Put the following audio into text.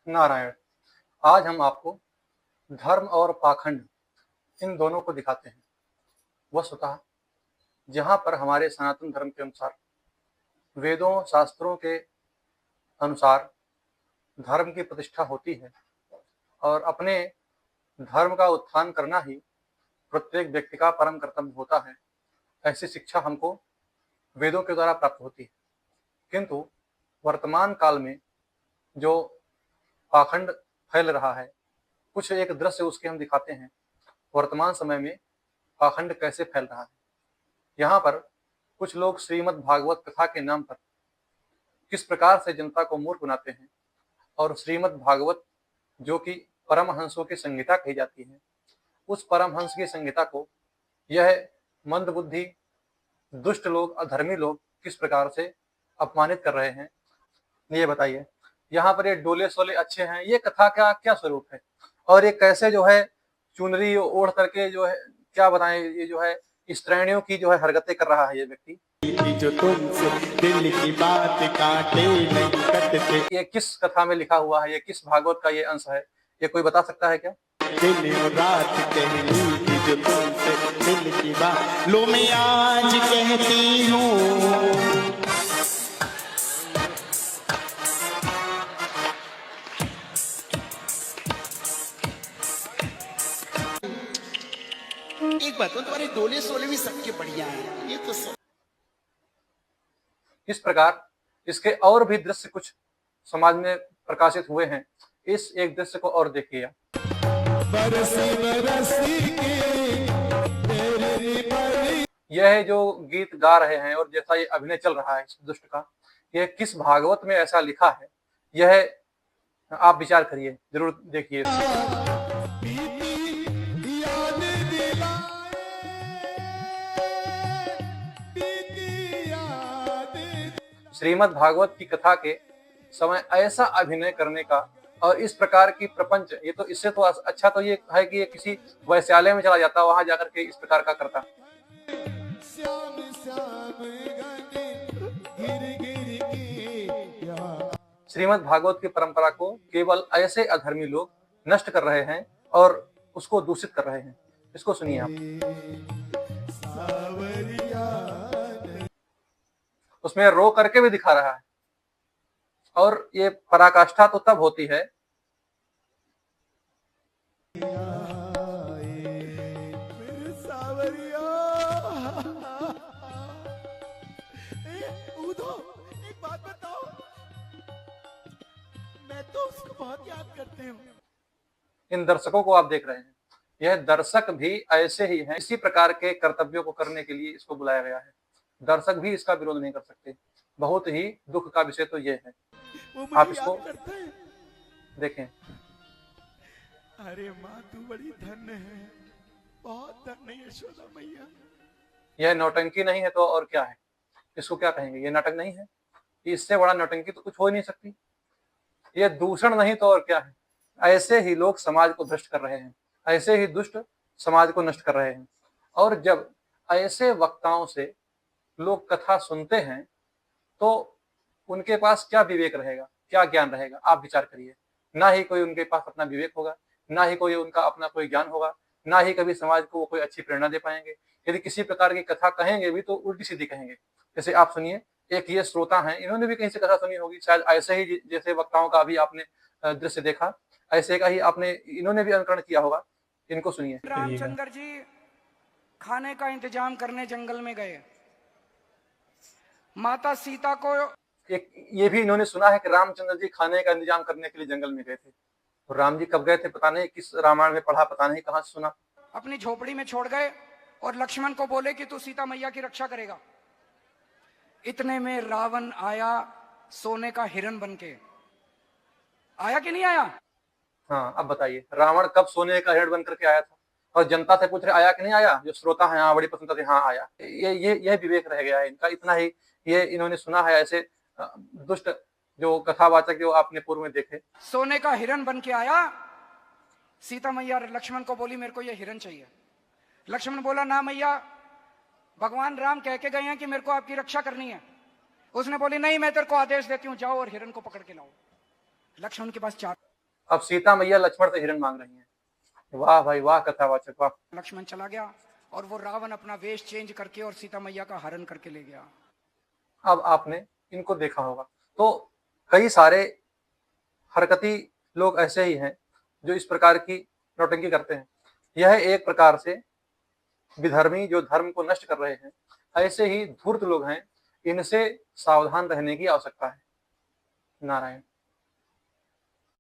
नारायण। आज हम आपको धर्म और पाखंड इन दोनों को दिखाते हैं। वस्तुतः जहाँ पर हमारे सनातन धर्म के अनुसार, वेदों शास्त्रों के अनुसार धर्म की प्रतिष्ठा होती है और अपने धर्म का उत्थान करना ही प्रत्येक व्यक्ति का परम कर्तव्य होता है, ऐसी शिक्षा हमको वेदों के द्वारा प्राप्त होती है। किंतु वर्तमान काल में जो पाखंड फैल रहा है, कुछ एक दृश्य उसके हम दिखाते हैं। वर्तमान समय में पाखंड कैसे फैल रहा है। यहाँ पर कुछ लोग श्रीमद् भागवत कथा के नाम पर किस प्रकार से जनता को मूर्ख बनाते हैं और श्रीमद् भागवत जो कि परमहंसों की संहिता कही जाती है, उस परमहंस की संहिता को यह मंदबुद्धि दुष्ट लोग, अधर्मी लोग किस प्रकार से अपमानित कर रहे हैं, ये बताइए। यहाँ पर ये डोले सोले अच्छे हैं, ये कथा का क्या स्वरूप है और ये कैसे जो है चुनरी ओढ़ करके जो है, क्या बताएं, ये जो है स्त्रैणियों की जो है हरकतें कर रहा है ये व्यक्ति। जो तुमसे दिल की बात काटे नहीं कटते। ये किस कथा में लिखा हुआ है, ये किस भागवत का ये अंश है, ये कोई बता सकता है क्या? दिन रात कहनी थी जो तुमसे दिल की बात, लो मैं आज कहती हूँ। एक बात तो तुम्हारे डोले सोले भी सबके बढ़िया हैं, ये तो सब। इस प्रकार इसके और भी दृश्य कुछ समाज में प्रकाशित हुए हैं। इस एक दृश्य को और देखिए। यह जो गीत गा रहे हैं और जैसा ये अभिनय चल रहा है इस दुष्ट का, यह किस भागवत में ऐसा लिखा है, यह आप विचार करिए, जरूर देखिए। श्रीमद् भागवत की कथा के समय ऐसा अभिनय करने का और इस प्रकार की प्रपंच, ये तो इससे तो अच्छा तो ये है कि ये किसी वैश्यालय में चला जाता, वहां जाकर के इस प्रकार का करता। श्रीमद् भागवत की परंपरा को केवल ऐसे अधर्मी लोग नष्ट कर रहे हैं और उसको दूषित कर रहे हैं। इसको सुनिए आप। उसमें रो करके भी दिखा रहा है और ये पराकाष्ठा तो तब होती है एक बात बताओ, मैं तो उसको बहुत याद करती हूँ। इन दर्शकों को आप देख रहे हैं, यह दर्शक भी ऐसे ही हैं, इसी प्रकार के कर्तव्यों को करने के लिए इसको बुलाया गया है। दर्शक भी इसका विरोध नहीं कर सकते। बहुत ही दुख का विषय तो यह है। आप इसको देखें। अरे माँ तू बड़ी धन्य है, बहुत धन्य है यशोदा मैया। यह नौटंकी नहीं है तो और क्या है? इसको क्या कहेंगे? ये नाटक नहीं है? इससे बड़ा नौटंकी तो कुछ हो ही नहीं सकती। ये दूषण नहीं तो और क्या है? ऐसे ही लोग समाज को भ्रष्ट कर रहे हैं, ऐसे ही दुष्ट समाज को नष्ट कर रहे हैं। और जब ऐसे वक्ताओं से लोग कथा सुनते हैं तो उनके पास क्या विवेक रहेगा, क्या ज्ञान रहेगा? आप विचार करिए। ना ही कोई उनके पास अपना विवेक होगा, ना ही कोई उनका अपना कोई ज्ञान होगा, ना ही कभी समाज को वो कोई अच्छी प्रेरणा दे पाएंगे। यदि किसी प्रकार की कथा कहेंगे भी तो उल्टी सीधी कहेंगे। जैसे आप सुनिए, एक ये श्रोता हैं, इन्होंने भी कहीं से कथा सुनी होगी, शायद ऐसे ही जैसे वक्ताओं का अभी आपने दृश्य देखा, ऐसे का ही आपने इन्होंने भी अनुकरण किया होगा। इनको सुनिए। रामचंद्र जी खाने का इंतजाम करने जंगल में गए। माता सीता को एक ये भी इन्होंने सुना है कि रामचंद्र जी खाने का इंतजाम करने के लिए जंगल में गए थे। तो राम जी कब गए थे पता नहीं, किस रामायण में पढ़ा पता नहीं, कहां से सुना। अपनी झोपड़ी में छोड़ गए और लक्ष्मण को बोले कि तू सीता मैया की रक्षा करेगा। इतने में रावण आया सोने का हिरण बनके। आया कि नहीं आया? हाँ, अब बताइए, रावण कब सोने का हिरण बन करके आया था? और जनता से पूछ रहे आया कि नहीं आया? जो श्रोता है, हाँ बड़ी प्रसन्नता से हाँ आया। ये विवेक रह गया है इनका, इतना ही ये इन्होंने सुना है। ऐसे दुष्ट जो कथावाचक जो आपने पूर्व में देखे। सोने का हिरण बन के आया। सीता मैया लक्ष्मण को बोली मेरे को ये हिरण चाहिए। लक्ष्मण बोला ना मैया, भगवान राम कह के गए हैं कि मेरे को आपकी रक्षा करनी है। उसने बोली नहीं, मैं तेरे को आदेश देती हूं, जाओ और हिरण को पकड़ के लाओ। लक्ष्मण के पास 4 अब सीता मैया लक्ष्मण से हिरण मांग रही हैं। वाह भाई वाह, कथावाचक वाह। लक्ष्मण चला गया और वो रावण अपना वेश चेंज करके और सीता मैया का हरण करके ले गया। अब आपने इनको देखा होगा, तो कई सारे हरकती लोग ऐसे ही हैं जो इस प्रकार की नौटंकी करते हैं। यह एक प्रकार से विधर्मी जो धर्म को नष्ट कर रहे हैं, ऐसे ही धूर्त लोग हैं, इनसे सावधान रहने की आवश्यकता है। नारायण।